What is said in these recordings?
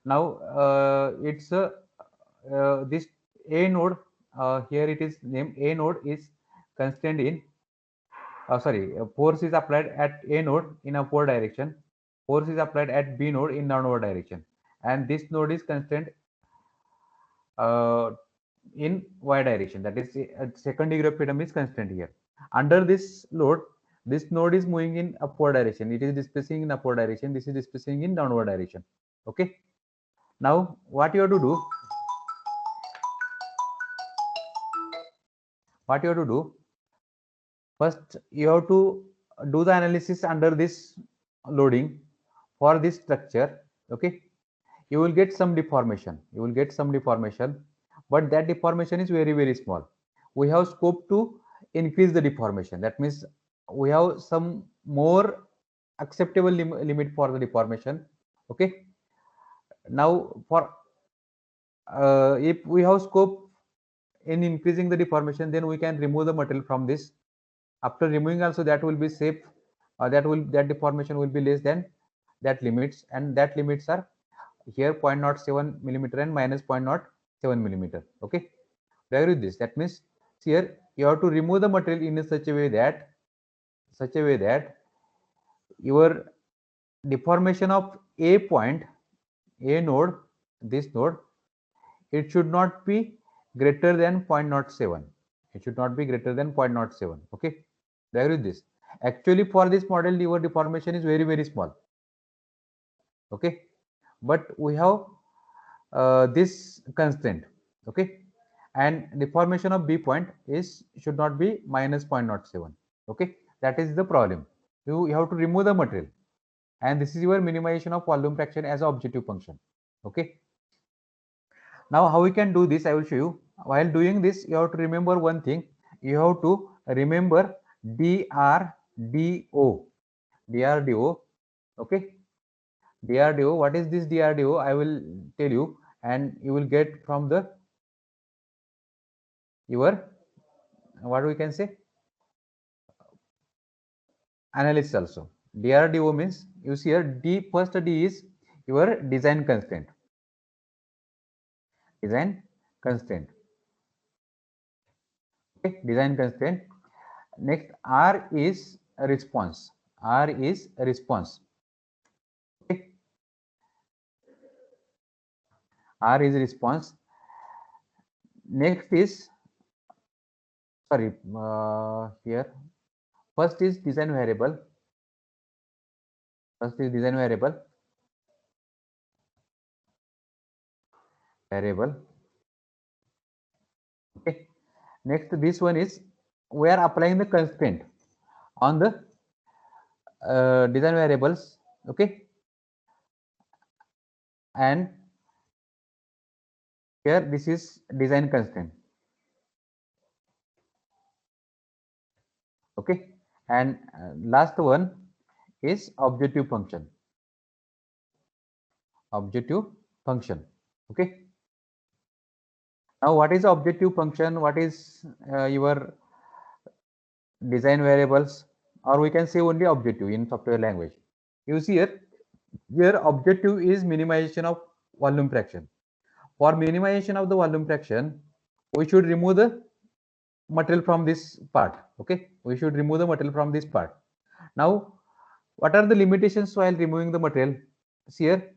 Now it's this a node, here it is named a node, is constrained in force is applied at a node in upward direction, force is applied at b node in downward direction, and this node is constrained uh, in y direction, that is second degree of freedom is constrained here. Under this load, this node is moving in upward direction, it is displacing in upward direction, this is displacing in downward direction. Okay, now what you have to do, first you have to do the analysis under this loading for this structure. Okay, you will get some deformation, but that deformation is very very small. We have scope to increase the deformation, that means we have some more acceptable limit for the deformation. Okay, now for if we have scope in increasing the deformation, then we can remove the material from this. After removing also, that will be safe, that deformation will be less than that limits, and that limits are here 0.07 millimeter and minus 0.07 millimeter. Okay, do you agree with this? That means here you have to remove the material in such a way that your deformation of a point, a node, this node, it should not be greater than 0.07. It should not be greater than 0.07. Okay, do you agree with this? Actually, for this model, your deformation is very very small. Okay, but we have this constraint. Okay, and deformation of b point is should not be minus 0.07. Okay, that is the problem. You have to remove the material, and this is your minimization of volume fraction as an objective function. Okay, now how we can do this, I will show you. While doing this, you have to remember one thing. You have to remember DRDO. DRDO. Okay, DRDO. What is this DRDO? I will tell you, and you will get from the your, what we can say, analysis also. DRDO means, you see here, first D is your design constraint. Design constraint. Okay, design constraint. Next, R is response. R is response. Okay, R is response. Next is, sorry, here first is design variable. First is design variable. Okay. Next, this one is, we are applying the constraint on the design variables. Okay, and here this is design constraint. Okay, and last one is objective function. Objective function. Okay, now what is objective function? What is your design variables, or we can say only objective in software language. You see here objective is minimization of volume fraction. For minimization of the volume fraction, we should remove the material from this part. Okay, we should remove the material from this part. Now, what are the limitations while removing the material? See here,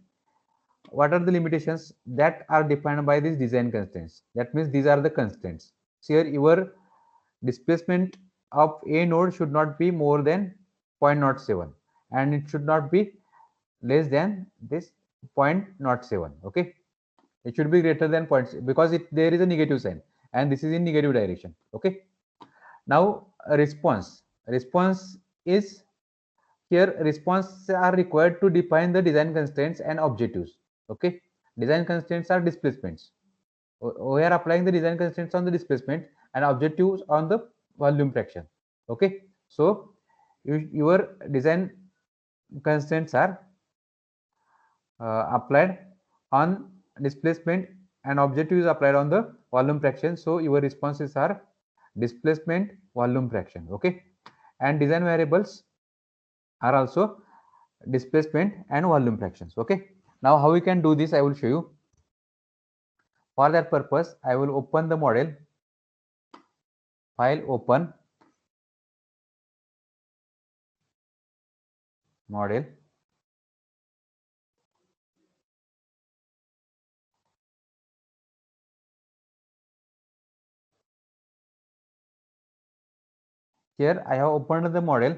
what are the limitations that are defined by these design constraints? That means these are the constraints. See here, your displacement of a node should not be more than 0.07, and it should not be less than this 0.07. Okay, it should be greater than because there is a negative sign, and this is in negative direction. Okay, now response is, here response are required to define the design constraints and objectives. Okay, design constraints are displacements. We are applying the design constraints on the displacement and objectives on the volume fraction. Okay, so your design constraints are applied on displacement and objective is applied on the volume fraction. So your responses are displacement, volume fraction. Okay, and design variables are also displacement and volume fractions. Okay, Now how we can do this, I will show you. For that purpose, I will open the model, file, open model. Here I have opened the model.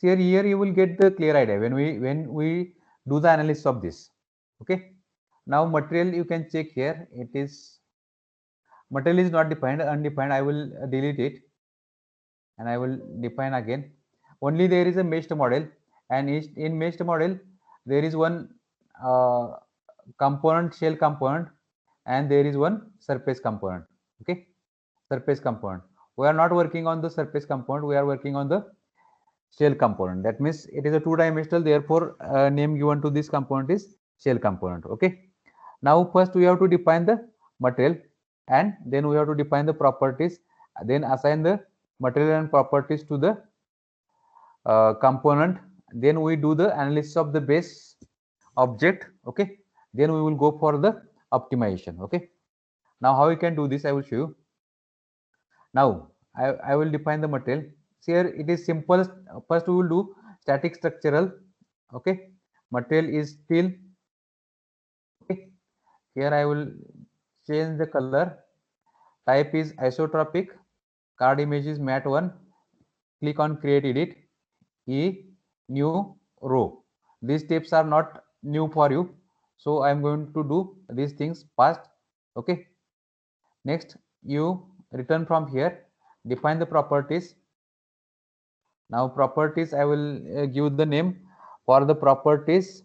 Here you will get the clear idea when we do the analysis of this. Okay. Now material you can check here. It is material is not defined, undefined. I will delete it and I will define again. Only there is a meshed model, and in meshed model there is one component, shell component, and there is one surface component. Okay, surface component. We are not working on the surface component. We are working on the shell component. That means it is a two-dimensional. Therefore, name given to this component is shell component. Okay. Now first we have to define the material, and then we have to define the properties, then assign the material and properties to the component. Then we do the analysis of the base object. Okay. Then we will go for the optimization. Okay. Now how we can do this, I will show you. Now I will define the material. See, here it is simple. First we will do static structural. Okay. Material is steel. Okay. Here I will change the color. Type is isotropic. Card image is mat1. Click on create edit. New row. These steps are not new for you, so I am going to do these things fast. Okay. Next, you return from here, define the properties. Now properties, I will give the name for the properties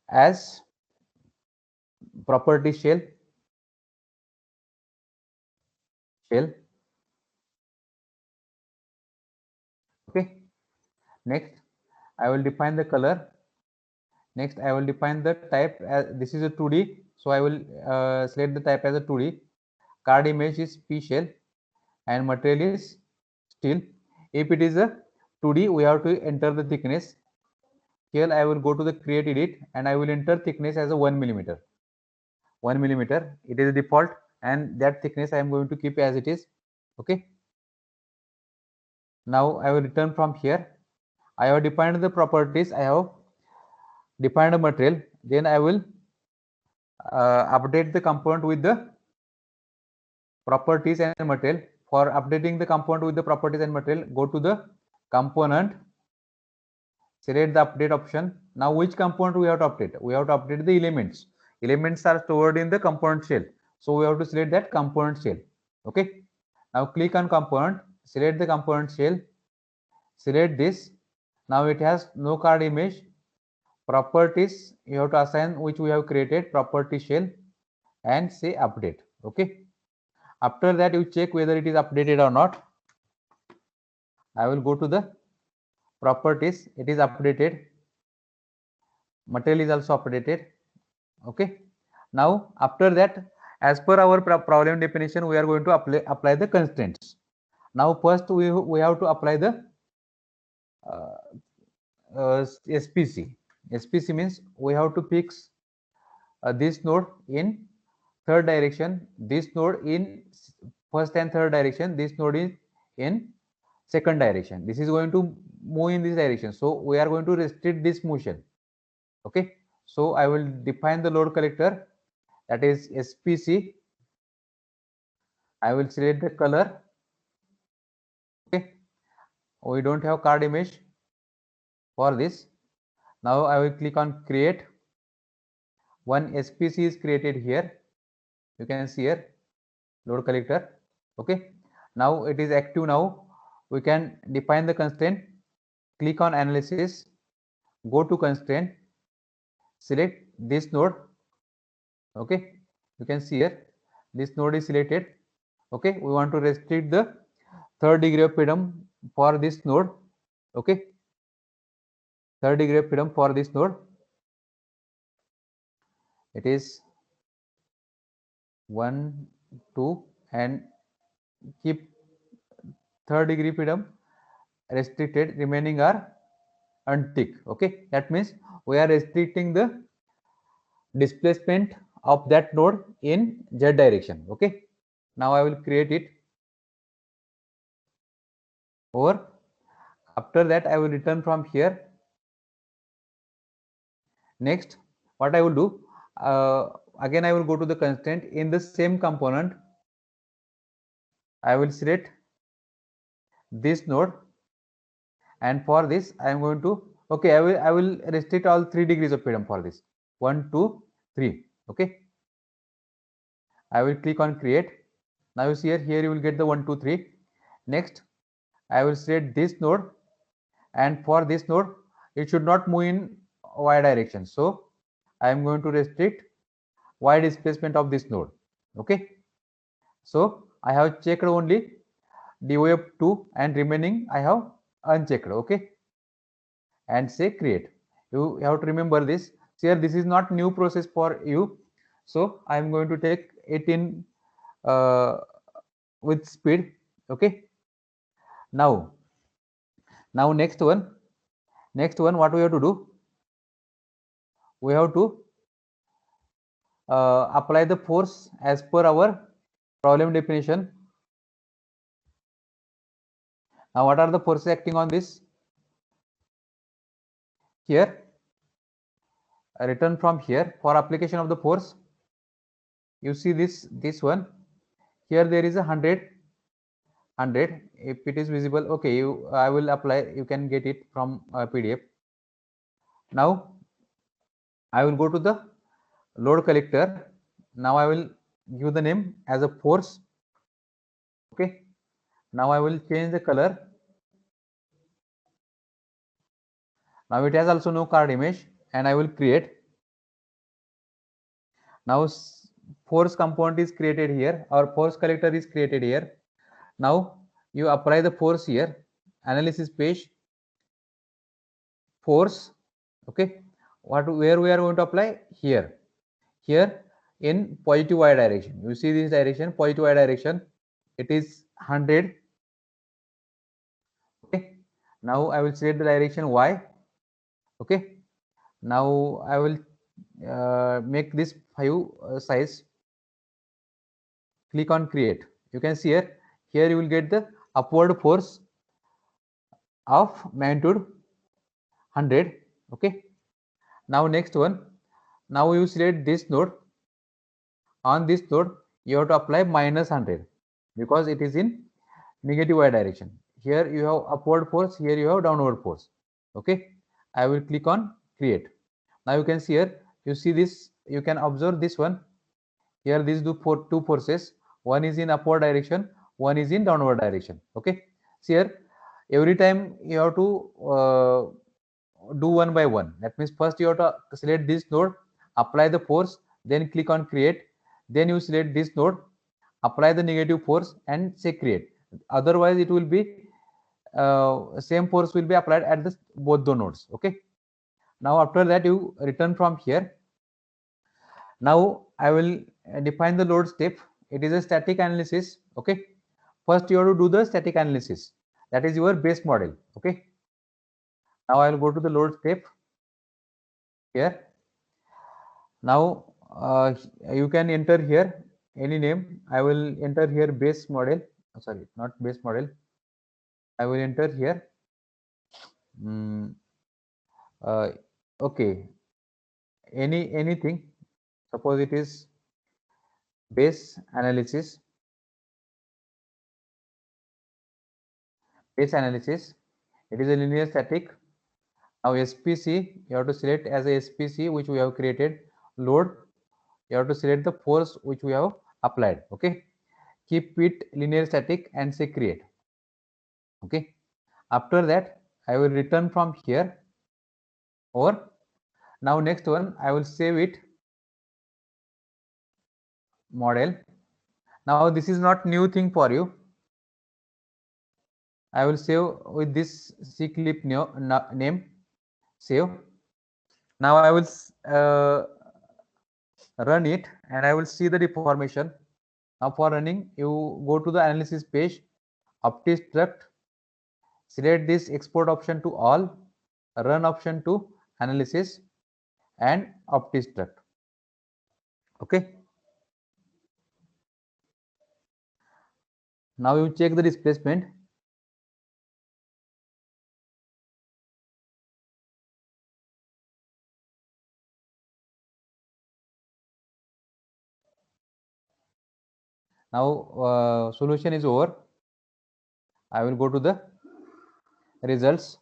as property shell. Okay. Next, I will define the color. Next, I will define the type as this is a 2D, so I will select the type as a 2D. Card image is P shell and material is steel. If it is a 2D, we have to enter the thickness. Here I will go to the create edit and I will enter thickness as a 1 millimeter. 1 millimeter, it is default, and that thickness I am going to keep as it is. Okay. Now I will return from here. I have defined the properties. I have defined a material. Then I will update the component with the properties and material. For updating the component with the properties and material, go to the component, select the update option. Now which component we have to update? We have to update the elements. Elements are stored in the component shell, so we have to select that component shell. Okay. Now click on component, select the component shell, select this. Now it has no card image. Properties you have to assign which we have created, property shell, and say update. Okay. After that you check whether it is updated or not. I will go to the properties. It is updated. Material is also updated. Okay. Now after that, as per our problem definition, we are going to apply the constraints. Now first we have to apply the SPC. SPC means we have to fix this node in third direction, this node in first and third direction, this node is in second direction. This is going to move in this direction, so we are going to restrict this motion. Okay. So I will define the load collector, that is SPC. I will select the color. Okay. We don't have card image for this. Now I will click on create. One SPC is created here. You can see here load collector. Okay. Now it is active. Now we can define the constraint. Click on analysis, go to constraint, select this node. Okay. You can see here this node is selected. Okay. We want to restrict the third degree of freedom for this node. Okay. Third degree of freedom for this node. It is 1, 2, and keep third degree freedom restricted, remaining are unticked. Okay. That means we are restricting the displacement of that node in z direction. Okay, now I will create it over. After that, I will return from here. Next, what I will do, again I will go to the constraint. In the same component, I will select this node, and for this I am going to, okay, I will restrict all 3 degrees of freedom for this, 1 2 3. Okay, I will click on create. Now you see here you will get the 1 2 3. Next, I will select this node, and for this node it should not move in y direction, so I am going to restrict y displacement of this node. Okay, so I have checked only dy of 2 and remaining I have unchecked. Okay, and say create. You have to remember this. Here this is not new process for you, so I am going to take it in uh, with speed. Okay, now next one what we have to do, we have to apply the force as per our problem definition. Now what are the forces acting on this? Here, return from here, for application of the force, you see this one here, there is a 100. If it is visible, okay, I will apply, you can get it from PDF. Now I will go to the load collector. Now I will give the name as a force. Okay, now I will change the color. Now it has also no card image, and I will create. Now force component is created here, or force collector is created here. Now you apply the force here, analysis page, force. Okay, where we are going to apply? Here in positive y direction. You see this direction, positive y direction, it is 100. Okay, now I will select the direction y. Okay, now I will make this 5 size. Click on create. You can see here you will get the upward force of magnitude 100. Okay, now next one, now you select this node. On this node you have to apply -100 because it is in negative y direction. Here you have upward force, here you have downward force. Okay, I will click on create. Now you can see here, you see this, you can observe this one. Here these two forces, one is in upward direction, one is in downward direction. Okay, see here, every time you have to do one by one. That means first you have to select this node, apply the force, then click on create, then you select this node, apply the negative force and say create. Otherwise it will be same force will be applied at this both the nodes. Okay, now after that you return from here. Now I will define the load step. It is a static analysis. Okay, first you have to do the static analysis, that is your base model. Okay, now I will go to the load step here. Now you can enter here any name. I will enter here base model. Sorry, not base model. I will enter here. Mm, okay, anything. Suppose it is base analysis. Base analysis. It is a linear static. Now SPC, you have to select as a SPC which we have created. Load, you have to select the force which we have applied. Okay, keep it linear static and say create. Okay, after that I will return from here. Or now next one I will save it model. Now this is not new thing for you. I will save with this C clip name, save. Now I will run it and I will see the deformation. Now for running, you go to the analysis page, OptiStruct, select this export option to all, run option to analysis and OptiStruct. Okay. Now you check the displacement. Now solution is over. I will go to the results.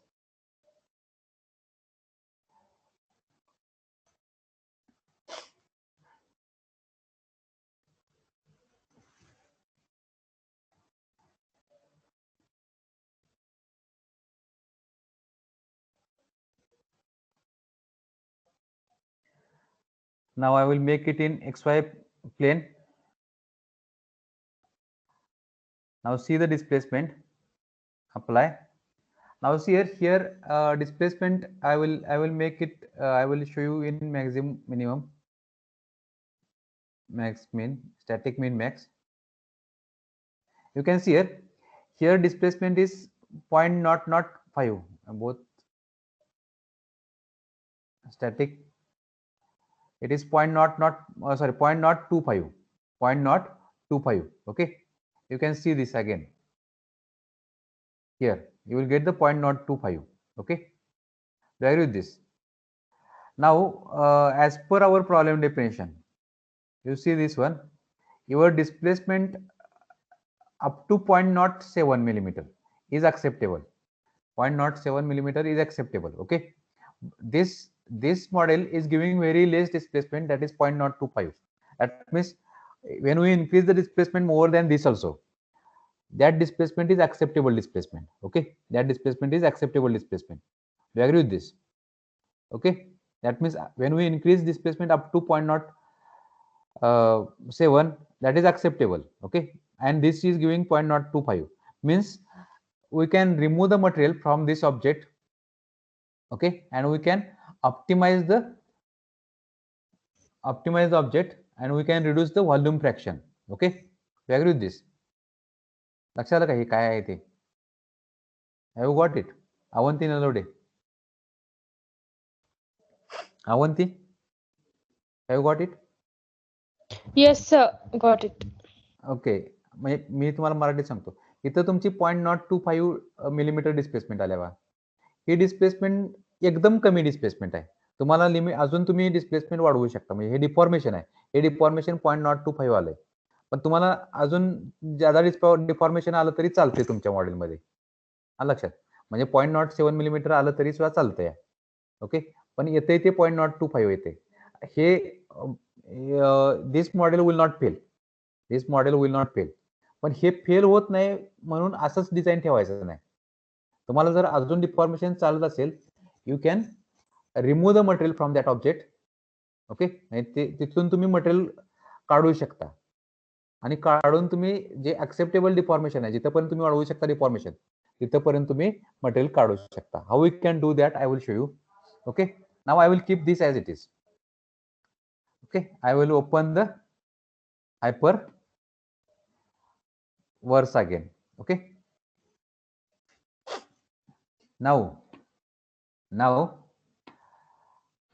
Now I will make it in XY plane. Now see the displacement. Apply. Now see here displacement. I will make it. I will show you in maximum, minimum, max, min, static min, max. You can see here displacement is 0.05. Both static, it is 0.025, 0.025. Okay, you can see this again. Here you will get the 0.025. Okay, do you agree with this? Now as per our problem definition, you see this one, your displacement up to 0.07 millimeter is acceptable. 0.07 millimeter is acceptable. Okay, this model is giving very less displacement, that is 0.025. That means when we increase the displacement more than this also, that displacement is acceptable displacement. Okay, that displacement is acceptable displacement. Do you agree with this? Okay, that means when we increase displacement up to 0.07, that is acceptable. Okay, and this is giving 0.025, means we can remove the material from this object. Okay, and we can optimize the object, and we can reduce the volume fraction. Okay, do you agree with this? लक्षात आलं का हे काय आहे ते? Have you got it? Avanti Nalode. Avanti, have you got it? Yes, sir. Got it. Okay, म्हणजे मी तुम्हाला मराठीत सांगतो. इथं तुमची 0.025 मिलीमीटर डिस्प्लेसमेंट आल्या बा. ही डिस्प्लेसमेंट एकदम कमी डिस्प्लेसमेंट आहे. तुम्हाला लिमिट अजून तुम्ही डिस्प्लेसमेंट वाढवू शकता. म्हणजे हे डिफॉर्मेशन आहे. हे डिफॉर्मेशन 0.025 आलंय. पण तुम्हाला अजून ज्यादा डिफॉर्मेशन आलं तरी चालते तुमच्या मॉडेलमध्ये. आलं लक्षात? म्हणजे 0.07 मिलीमीटर आलं तरी सुद्धा चालतंय. ओके, पण येते ते 0.025 येते. हे this model will not fail. This model will not fail. पण हे फेल होत नाही म्हणून असंच डिझाईन ठेवायचं नाही. तुम्हाला जर अजून डिफॉर्मेशन चालत असेल, you can remove the material from that object. Okay, तिथून तुम्ही मटेरियल काढू शकता आणि काढून तुम्ही जे ऍक्सेप्टेबल डिफॉर्मेशन आहे, जिथपर्यंत तुम्ही वाढवू शकता डिफॉर्मेशन, तिथपर्यंत तुम्ही मटेरियल काढू शकता. How you can do that I will show you. Okay, now I will keep this as it is. Okay, I will open the hyper verse again. Okay, now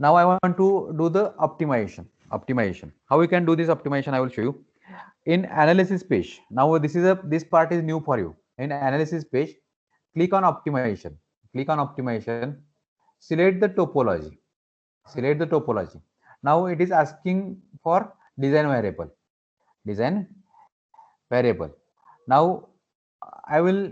I want to do the optimization. How we can do this optimization, I will show you in analysis page. Now this part is new for you. In analysis page, click on optimization. Select the topology. Now it is asking for design variable. Now I will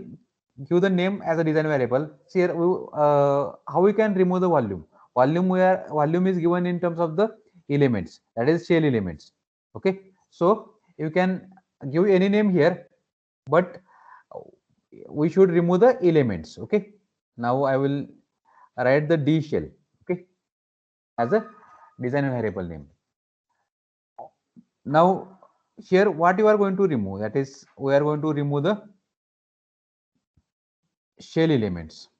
give the name as a design variable. See here, how we can remove the volume. Volume is given in terms of the elements, that is shell elements. Okay, so you can give any name here, but we should remove the elements. Okay, now I will write the D shell, okay, as a design variable name. Now here what you are going to remove, that is we are going to remove the shell elements.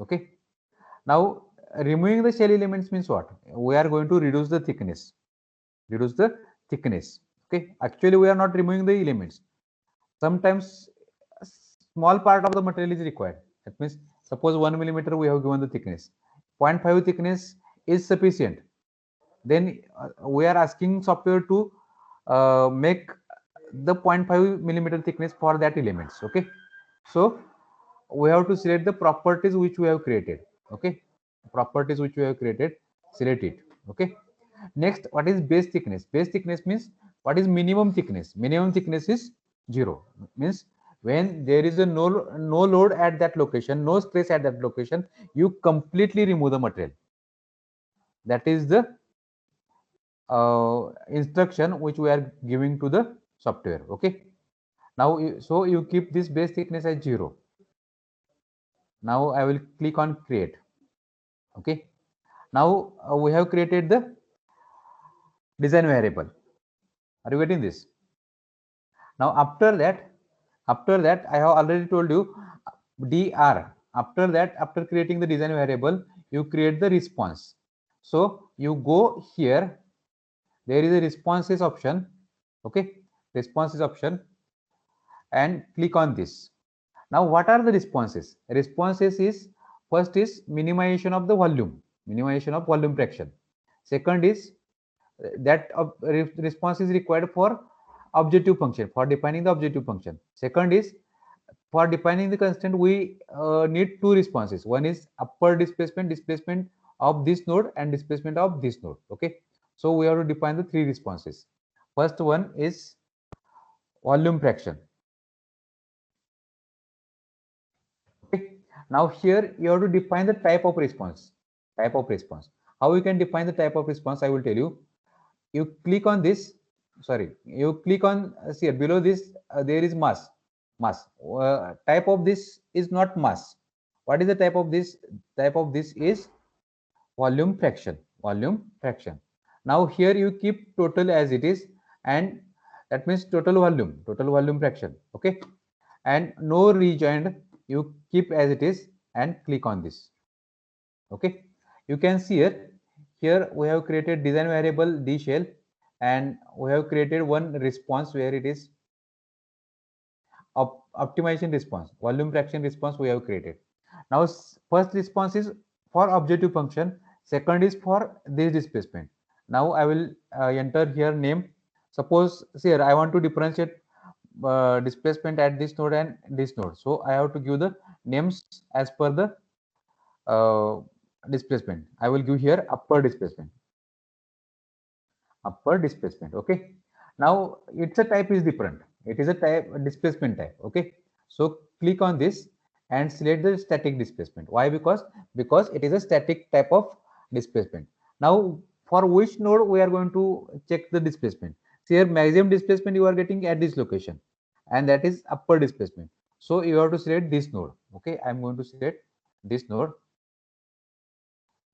Okay, now removing the shell elements means what? We are going to reduce the thickness. Okay, actually we are not removing the elements. Sometimes a small part of the material is required. That means suppose 1 millimeter we have given the thickness, 0.5 thickness is sufficient. then we are asking software to make the 0.5 millimeter thickness for that elements. Okay, so we have to select the properties which we have created. Okay, properties which we have created, select it. Okay, next, what is base thickness? Base thickness means what is minimum thickness? Minimum thickness is 0, means when there is a no load at that location, no stress at that location, you completely remove the material. That is the instruction which we are giving to the software. Okay, now so you keep this base thickness as 0. Now I will click on create. Okay, now we have created the design variable. Are you getting this? Now after that I have already told you dr. After that, after creating the design variable, you create the response. So you go here, there is a responses option. Okay, responses option, and click on this. Now what are the responses? Responses is, first is minimization of the volume, minimization of volume fraction. Second is that response is required for objective function, for defining the objective function. Second is, for defining the constraint, we need two responses. One is upper displacement of this node, and displacement of this node. Okay, so we have to define the three responses. First one is volume fraction. Okay, now here you have to define the type of response. Type of response. How we can define the type of response? I will tell you. You click on this. Sorry, you click on here below this. There is mass. Mass. Type of this is not mass. What is the type of this? Type of this is volume fraction. Volume fraction. Now here you keep total as it is, and that means total volume. Total volume fraction. Okay, and no rejoined, you keep as it is and click on this. Okay, you can see here we have created design variable d shell, and we have created one response where it is optimization response, volume fraction response we have created. Now first response is for objective function, second is for this displacement. Now I will enter here name. Suppose here I want to differentiate displacement at this node and this node, so I have to give the names as per the uh, displacement. I will give here upper displacement. Upper displacement. Okay, now it's a type is different, it is a type displacement type. Okay, so click on this and select the static displacement. Why? Because it is a static type of displacement. Now for which node we are going to check the displacement? See here, maximum displacement you are getting at this location, and that is upper displacement. So you have to select this node. Okay, I'm going to select this node.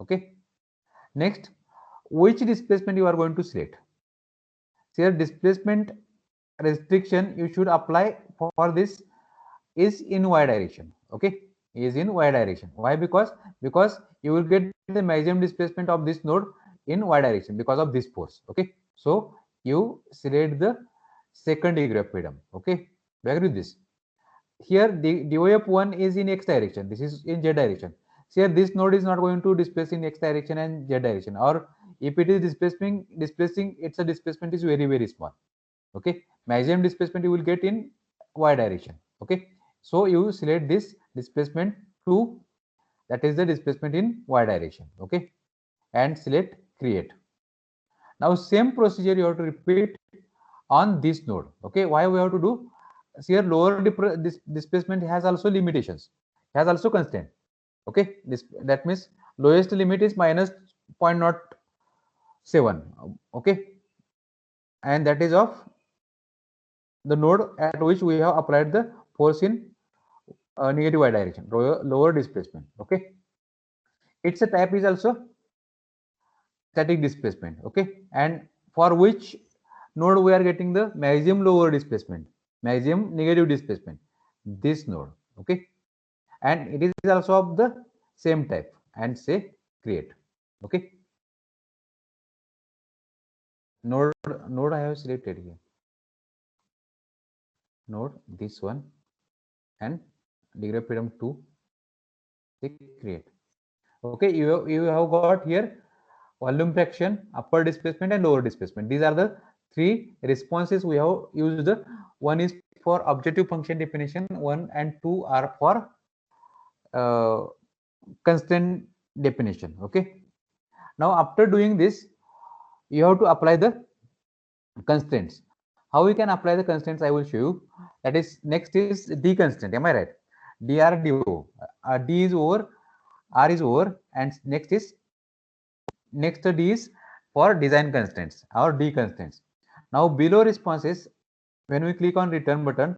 Okay, next, which displacement you are going to select? Here displacement restriction you should apply for this is in y direction. Okay, is in y direction. Why? Because you will get the maximum displacement of this node in y direction because of this force. Okay, so you select the second degree of freedom. Okay, we agree with this. Here the dy of 1 is in x direction, this is in z direction. So here this node is not going to displace in x direction and z direction, or if it is displacing, its a displacement is very small. Okay, maximum displacement you will get in y direction. Okay, so you select this displacement 2, that is the displacement in y direction. Okay, and select create. Now same procedure you have to repeat on this node. Okay, why we have to do? See here, lower displacement has also limitations, has also constraint. Okay, this that means lowest limit is minus 0.07. Okay, and that is of the node at which we have applied the force in negative y direction, lower displacement. Okay, its a type is also static displacement. Okay, and for which node we are getting the maximum lower displacement, maximum negative displacement, this node. Okay, and it is also of the same type, and say create. Okay, node I have selected here, node this one, and degree of freedom 2, say create. Okay, you have got here volume fraction, upper displacement and lower displacement. These are the three responses we have used. One is for objective function definition, 1 and 2 are for constraint definition. Okay, now after doing this, you have to apply the constraints. How we can apply the constraints, I will show you. That is, next is d constraint. Am I right? Dr do. D is over, R is over, and next D is for design constraints or D constraints. Now below responses, when we click on return button,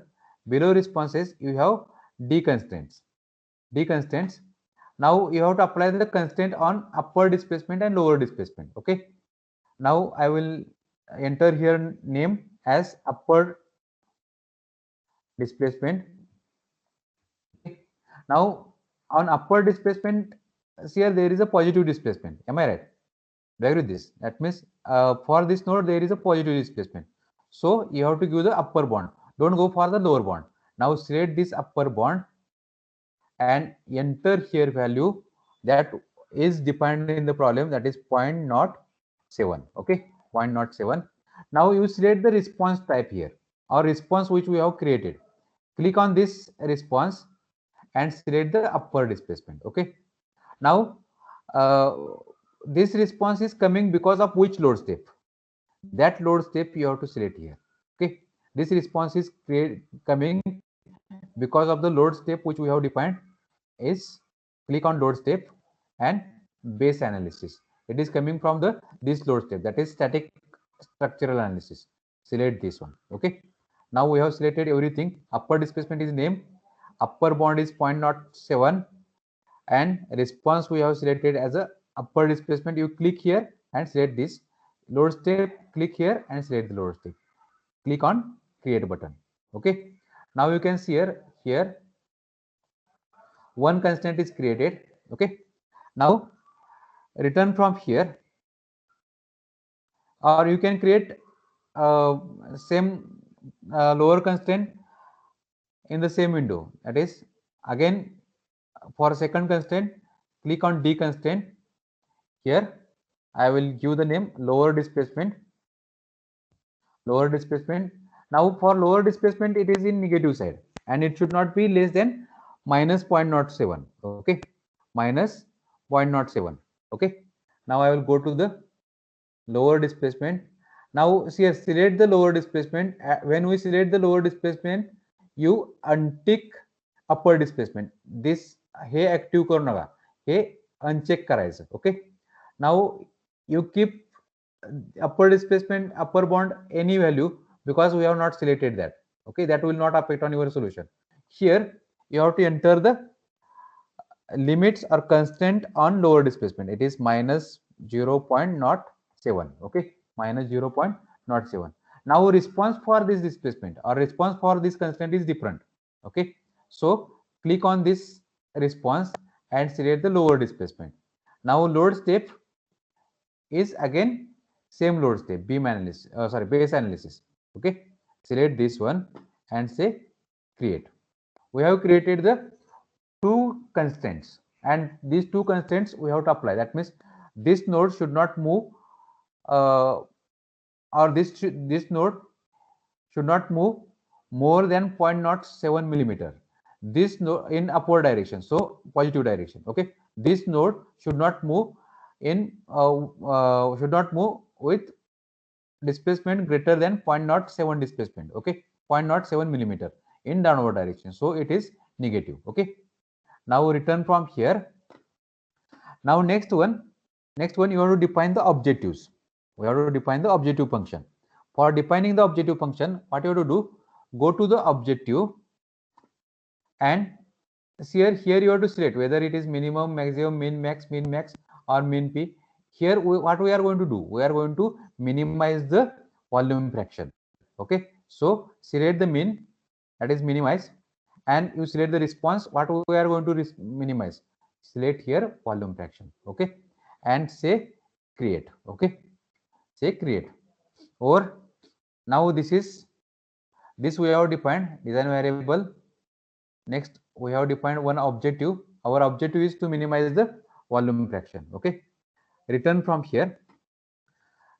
below responses you have D constraints. D constraints. Now you have to apply the constraint on upper displacement and lower displacement. Okay. Now I will enter here name as upper displacement. Okay. Now on upper displacement, here there is a positive displacement. Am I right? Do you agree with this? That means for this node there is a positive displacement. So you have to give the upper bound. Don't go for the lower bound. Now select this upper bound and enter here value that is defined in the problem, that is 0.07. Okay, 0.07. Now you select the response type here or response which we have created. Click on this response and select the upper displacement. Okay, now uh, this response is coming because of which load step? That load step you have to select here. Okay, this response is coming because of the load step which we have defined is, click on load step and base analysis. It is coming from the this load step, that is static structural analysis. Select this one. Okay, now we have selected everything. Upper displacement is name, upper bound is 0.07, and response we have selected as a upper displacement. You click here and select this load step, click here and select the load step, click on create button. Okay, now you can see here one constraint is created. Okay, now return from here, or you can create same lower constraint in the same window. That is, again for second constraint, click on D constraint. Here I will give the name lower displacement. Lower displacement. Now for lower displacement, it is in negative side and it should not be less than minus 0.07. Okay, minus 0.07. Okay, now I will go to the lower displacement. Now here select the lower displacement. When we select the lower displacement, you untick upper displacement. This हे active करू नका, हे uncheck करायचं. Okay, now you keep upper displacement, upper bound any value because we have not selected that. Okay, that will not affect on your solution. Here you have to enter the limits or constraint on lower displacement. It is minus 0.07. Okay, minus 0.07. Now response for this displacement or response for this constraint is different. Okay, so click on this response and select the lower displacement. Now load step is again same load step, beam analysis, base analysis. Okay, select this one and say create. We have created the two constraints and these two constraints we have to apply. That means this node should not move or this node should not move more than 0.07 millimeter. This node in upward direction, so positive direction. Okay, this node should not move in should not move with displacement greater than 0.07 displacement. Okay, 0.07 millimeter in downward direction, so it is negative. Okay, now return from here. Now next one you have to define the objectives. We have to define the objective function. For defining the objective function, what you have to do, go to the objective and here you have to select whether it is minimum, maximum, min max or min p. Here what we are going to do, we are going to minimize the volume fraction. Okay, so select the min, that is minimize, and you select the response, what we are going to minimize. Select here volume fraction. Okay, and say create. Okay, say create. Or now this we have defined design variable. Next we have defined one objective. Our objective is to minimize the volume fraction. Okay, return from here.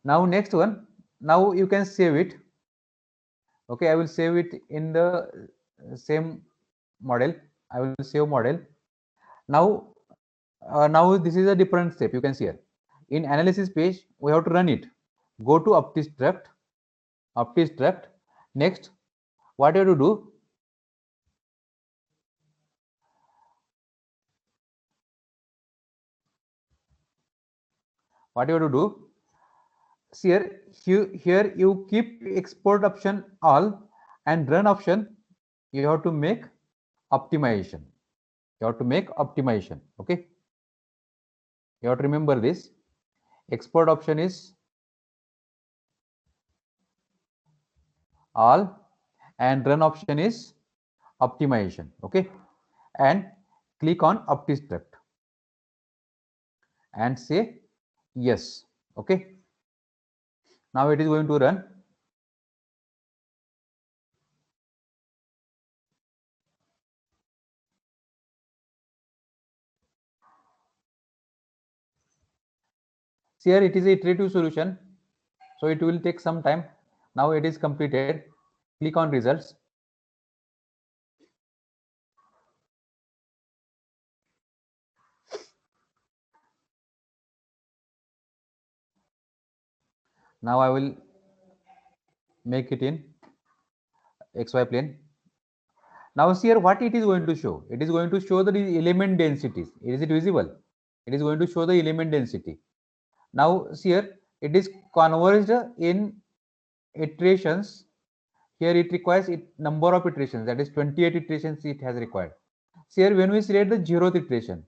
Now next one, now you can save it. Okay, I will save it in the same model. I will save model. Now now this is a different step, you can see here. In analysis page, we have to run it. Go to OptiStruct. Next, what you have to do, see here you keep export option all and run option, you have to make optimization. Okay, you have to remember this. Export option is all and run option is optimization. Okay, and click on OptiStruct and say yes. Okay, now it is going to run. See here it is a iterative solution, so it will take some time. Now it is completed. Click on results. Now I will make it in XY plane. Now see here what it is going to show. It is going to show the element densities. Is it visible? It is going to show the element density. Now see here it is converged in iterations. Here it requires number of iterations, that is 28 iterations it has required. See here when we select the zeroth iteration,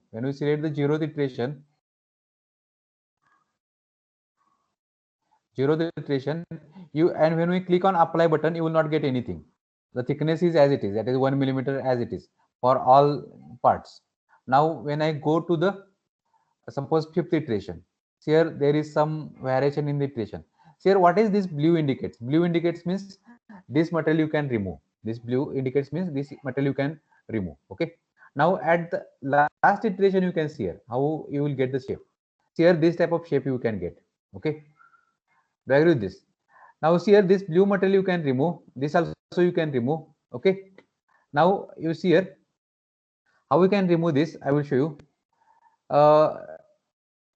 you, and when we click on apply button, you will not get anything. The thickness is as it is, that is 1 millimeter as it is for all parts. Now when I go to the suppose fifth iteration, here there is some variation in the iteration. Here what is this blue indicates? Blue indicates means this material you can remove. This blue indicates means this material you can remove. Okay, now at the last iteration you can see here how you will get the shape. Here this type of shape you can get. Okay, do you agree with this? Now see here this blue material you can remove, this also you can remove. Okay, now you see here how we can remove this. I will show you.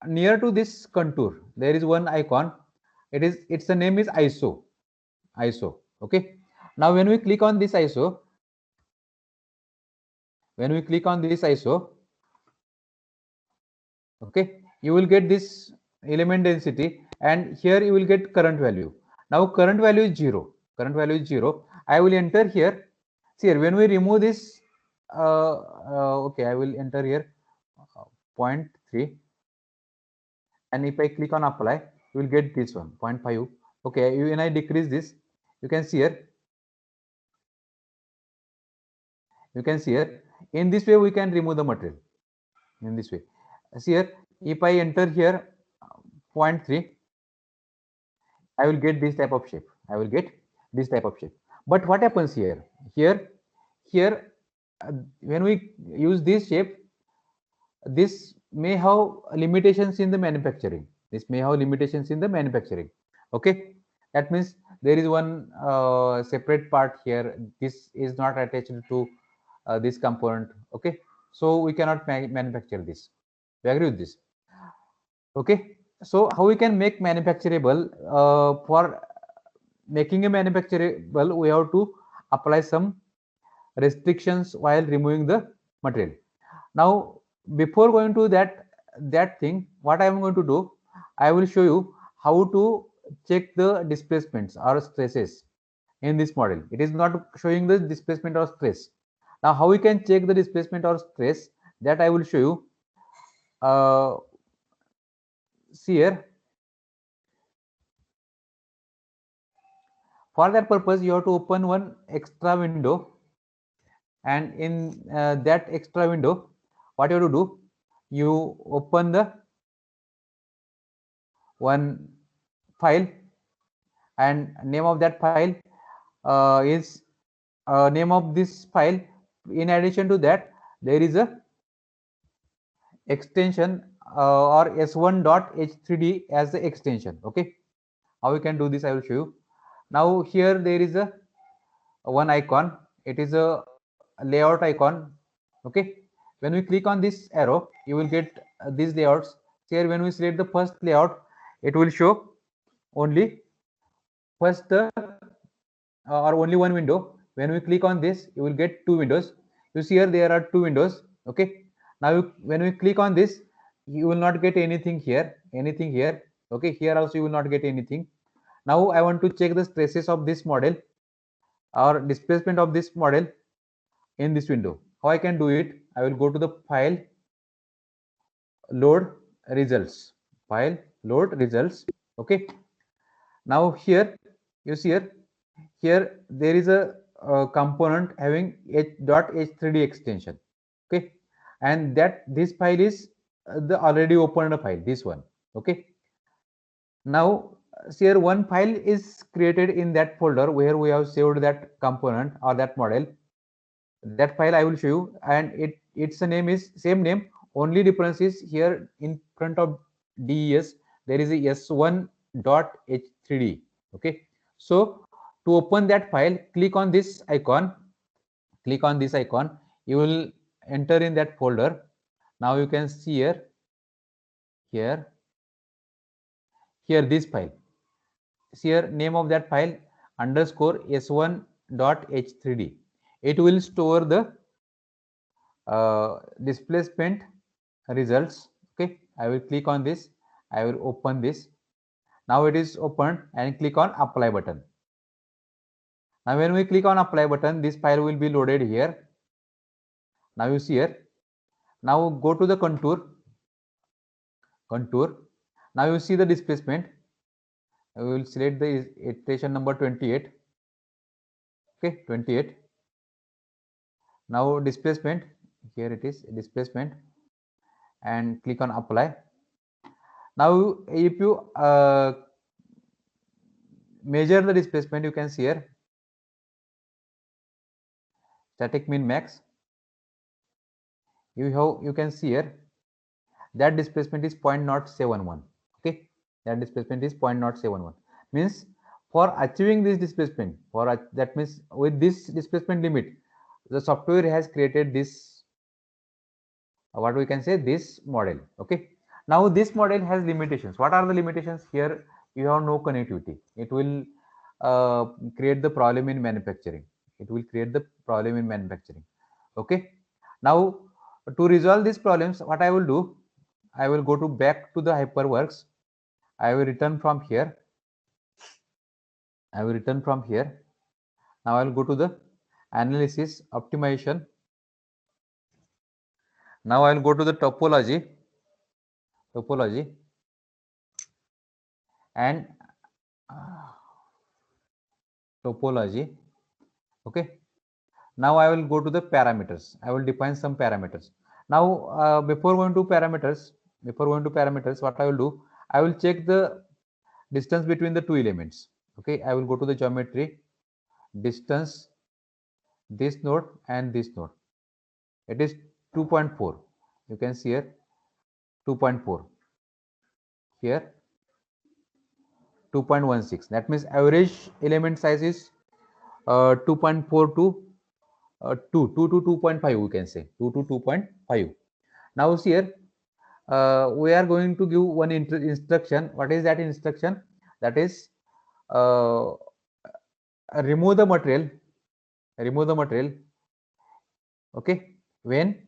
Near to this contour there is one icon. Its the name is ISO. Okay, now when we click on this ISO, okay, you will get this element density, and here you will get current value. Now current value is 0. I will enter here. See here when we remove this, okay, I will enter here 0.3, and if I click on apply, you will get this one 0.5. Okay, when I decrease this, you can see here. In this way we can remove the material. In this way, see here, if I enter here 0.3, I will get this type of shape. But what happens here? Here, when we use this shape, this may have limitations in the manufacturing. Okay, that means there is one separate part here. This is not attached to this component. Okay, so we cannot manufacture this. We agree with this? Okay, so how we can make manufacturable? For making a manufacturable, we have to apply some restrictions while removing the material. Now before going to that thing, what I am going to do, I will show you how to check the displacements or stresses in this model. It is not showing the displacement or stress. Now how we can check the displacement or stress, that I will show you. See here, for that purpose you have to open one extra window, and in that extra window, what you have to do, you open the one file, and name of that file is name of this file. In addition to that, there is a extension or s1.h3d as the extension. Okay, how we can do this I will show you. Now here there is a one icon, it is a layout icon. Okay, when we click on this arrow you will get these layouts. Here when we select the first layout, it will show only first or only one window. When we click on this you will get two windows. You see here there are two windows. Okay, now when we click on this you will not get anything here. Okay, here also you will not get anything. Now I want to check the stresses of this model or displacement of this model in this window. How I can do it? I will go to the file, load results, file, load results. Okay, now here you see here there is a component having h.h3d extension. Okay, and that this file is the already opened file, this one. Okay, now here one file is created in that folder where we have saved that component or that model. That file I will show you, and its name is same name, only difference is here in front of des there is a s1.h3d. Okay, so to open that file, click on this icon, you will enter in that folder. Now you can see here this file, see here name of that file underscore s1.h3d. It will store the displacement results. Okay, I will click on this, I will open this. Now it is opened and click on apply button. Now when we click on apply button, this file will be loaded here. Now you see here, now go to the contour. Now you see the displacement. I will select the iteration number 28. Okay, 28. Now displacement, here it is displacement, and click on apply. Now if you measure the displacement, you can see here static min max. You can see here that displacement is 0.071. Okay, that displacement is 0.071. Means for achieving this displacement, that means with this displacement limit, the software has created this, what we can say, this model. Okay, now this model has limitations. What are the limitations? Here you have no connectivity. It will create the problem in manufacturing. Okay, now to resolve these problems, what I will do, I will go to back to the HyperWorks. I will return from here. Now I will go to the analysis optimization. Now I will go to the topology and topology. Okay. Now I will go to the parameters. I will define some parameters. Now before going to parameters, what I will do, I will check the distance between the two elements. Okay, I will go to the geometry, distance, this node and this node. It is 2.4. You can see here 2.4. Here 2.16. That means average element size is 2.4 to 2 to 2.5. We can say 2 to 2.5. Now see here we are going to give one instruction. What is that instruction? That is uh, remove the material. Okay, when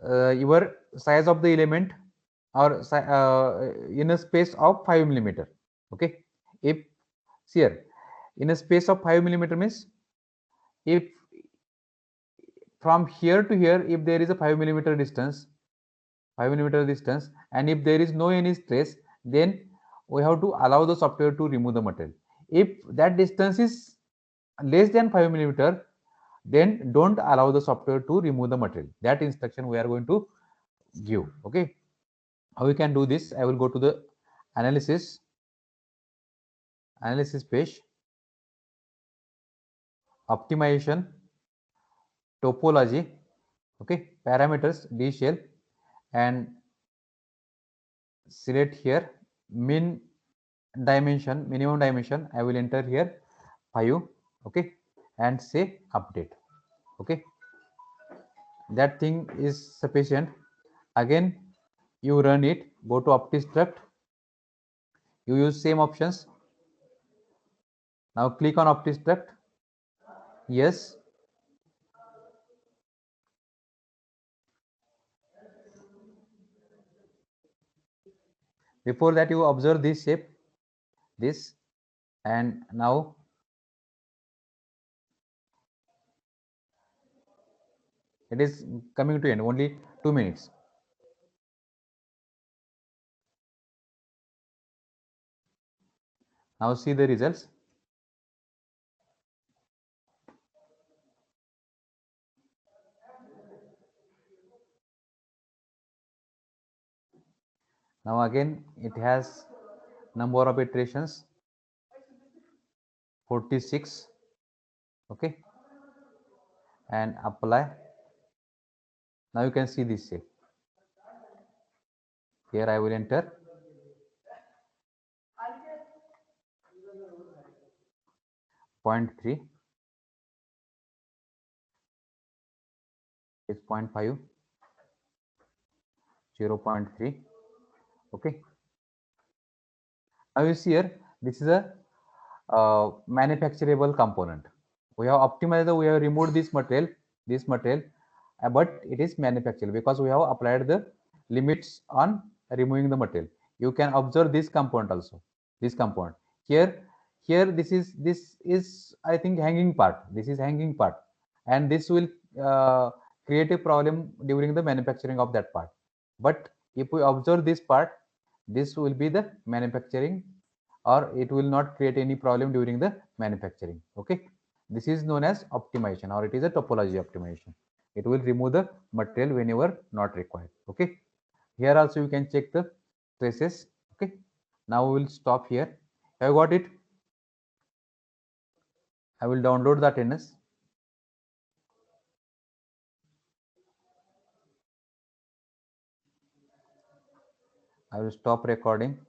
your size of the element or in a space of 5 millimeter. Okay, if here in a space of 5 millimeter means if from here to here, if there is a 5 millimeter distance, and if there is no any stress, then we have to allow the software to remove the material. If that distance is less than 5 millimeter, then don't allow the software to remove the material. That instruction we are going to give. Okay, how we can do this? I will go to the analysis page, optimization, topology. Okay, parameters, D shell, and select here minimum dimension. I will enter here 5. Okay, and say update. Okay, that thing is sufficient. Again, you run it, go to OptiStruct, you use same options. Now click on OptiStruct. Yes. Before that, you observe this shape, this, and now it is coming to end, only 2 minutes. Now see the results. Now again it has number of iterations 46. Okay, and apply. Now you can see this shape. Here I will enter 0.3 is 0.5, 0.3. Okay, now you see here this is a manufacturable component. We have optimized, we have removed this material, but it is manufacturable because we have applied the limits on removing the material. You can observe this component also. This component here this is I think hanging part. This is hanging part, and this will create a problem during the manufacturing of that part. But if we observe this part, this will be the manufacturing, or it will not create any problem during the manufacturing. Okay, this is known as optimization, or it is a topology optimization. It will remove the material whenever not required. Okay, here also you can check the traces. Okay, now we will stop here. Have you got it? I will download the attendance. I will stop recording.